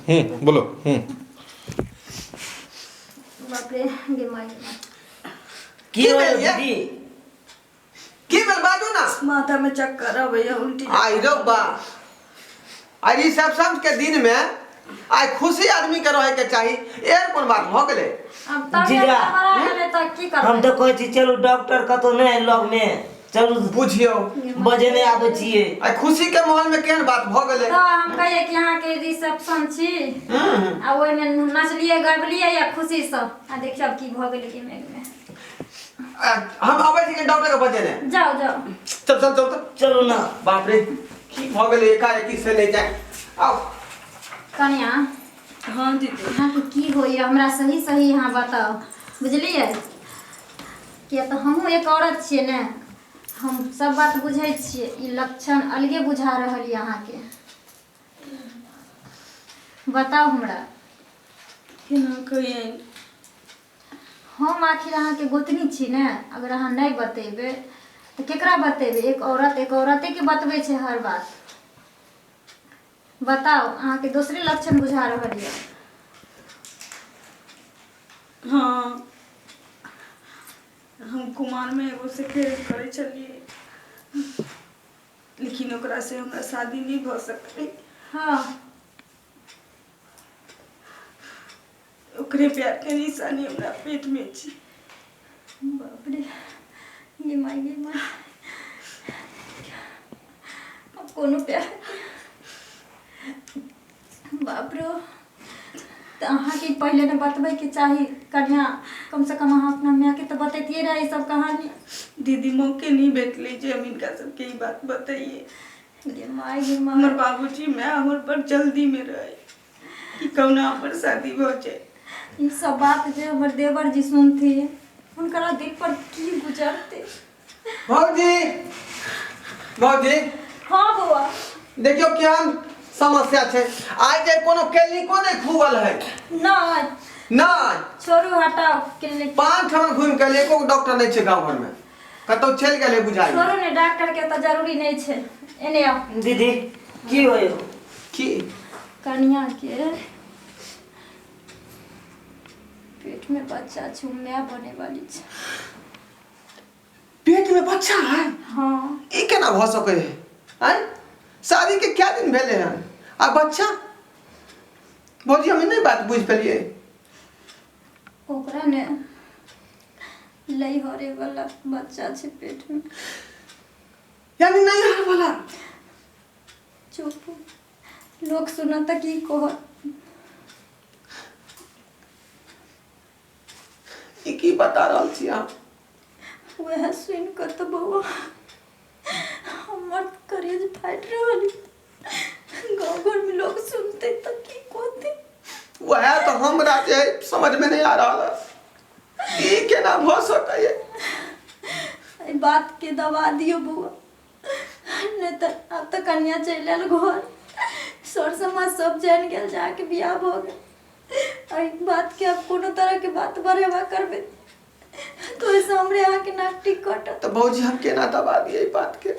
बोलो। बाप रे गे माई की भेल दीदी? की भेल बाजू ना। माथा में चक्कर आबैया उल्टी आई रो बा आई रिसेप्शन के दिन में आई खुशी आदमी के रहे के चाहिए। एक कोन बात भ गेले। अब तब जीजा, हमारा हेले त की करबै? हम तो कहै छी चलू डॉक्टर कतो नहीं लग में चलू बुझियो बजे नहीं आबै छिए। आई खुशी के माहौल में केहन बात भ गेले। तो हम कहिए कि यहाँ के रिसेप्शन छी आ ओइ में नचलिए गबलिए या खुशी से आ देखियो अब की भ गेलै कि में हम आबै छी के डॉक्टर के बजे ने। जाओ जाओ चल चल चल चलो ना। बाप रे की भ गेले एकाएकी से ले जाए। आओ कन्या। हाँ दीदी। यहाँ के की होइए हमरा सही सही यहाँ बताओ बुझलिए। किया तो हमहूँ एक औरत छिए ने हम सब बात बुझे छिए। ई लक्षण अलगे बुझा रहल है यहाँ के। बताओ हमरा केना कहिए? हम आखिर अहाँ के गोतनी छी ने। अगर अहाँ नहीं बतेबे तो केकरा बतेबे? एक औरते के बतबे छे हर बात। बताओ अहाँ के दूसरे लक्षण बुझा रहल है। हाँ हम कुमार में एगो से खेल करे चलिए लेकिन ओकरा से हमरा शादी नहीं भ सकले। हाँ ओकरे प्यार के निशानी हमरा पेट में छी। बाप रे ये माई अब कोनो प्यार बाप रे। तो अहाँ के पहले ने बतबे के चाही कन्या। कम से कम अहाँ अपना माँ के तो बतैतिए रहे सब कहानी। दीदी मौके नहीं बैठले जे हम इनका सबके ई बात बताइए। गे माई हमर बाबूजी मैं हमर पर जल्दी में रहे कि कौना पर शादी हो जाए। ये सब बात जो हमर देवर जी सुनती उनका दिल पर की गुजरते। भौजी भौजी हाँ बउआ देखियो केहन समस्या छे। आज जे कोनो क्लिनिको नहीं खुलल है। नहीं नहीं छोड़ू हटाओ क्लिनिक। 5 ठमन घूम के एको डॉक्टर नहीं छे गांव भर में। कतो चल गेले बुझाई। छोड़ू ने डॉक्टर के तो जरूरी नहीं छे। एने आओ दीदी की होयो? की कन्या के पेट में बच्चा छे मैं बने वाली छे। पेट में बच्चा है? हाँ ई केना भ सके है? हैं शादी के क्या दिन भेले हैं आ बच्चा? भौजी हम नहीं बात बुझ पेलिए। ओकरा ने लई हरे वाला बच्चा छे पेट में। यानी नहीं है वाला। चुप लोग सुनत की कह। ई की बता रहल छी आप? वह सुन कर तो बउआ हमर करेज फाट रहल। गाँव घर में लोग सुनते तो की कहते। वह तो हमरा जे समझ में नहीं आ रहा है। ई केना भ सके है? ई बात के दबा दियो बउआ नहीं तो अब तो कन्या चल आयल घर। सर समाज सब जान गेल जाके बियाह भ गेल। आई बात के अब कोनो तरह के बात बढ़ेबा करबे तो ऐसे हमरे यहाँ के नाक टिक कट। तो भौजी हम केना दबा दिए ई बात के?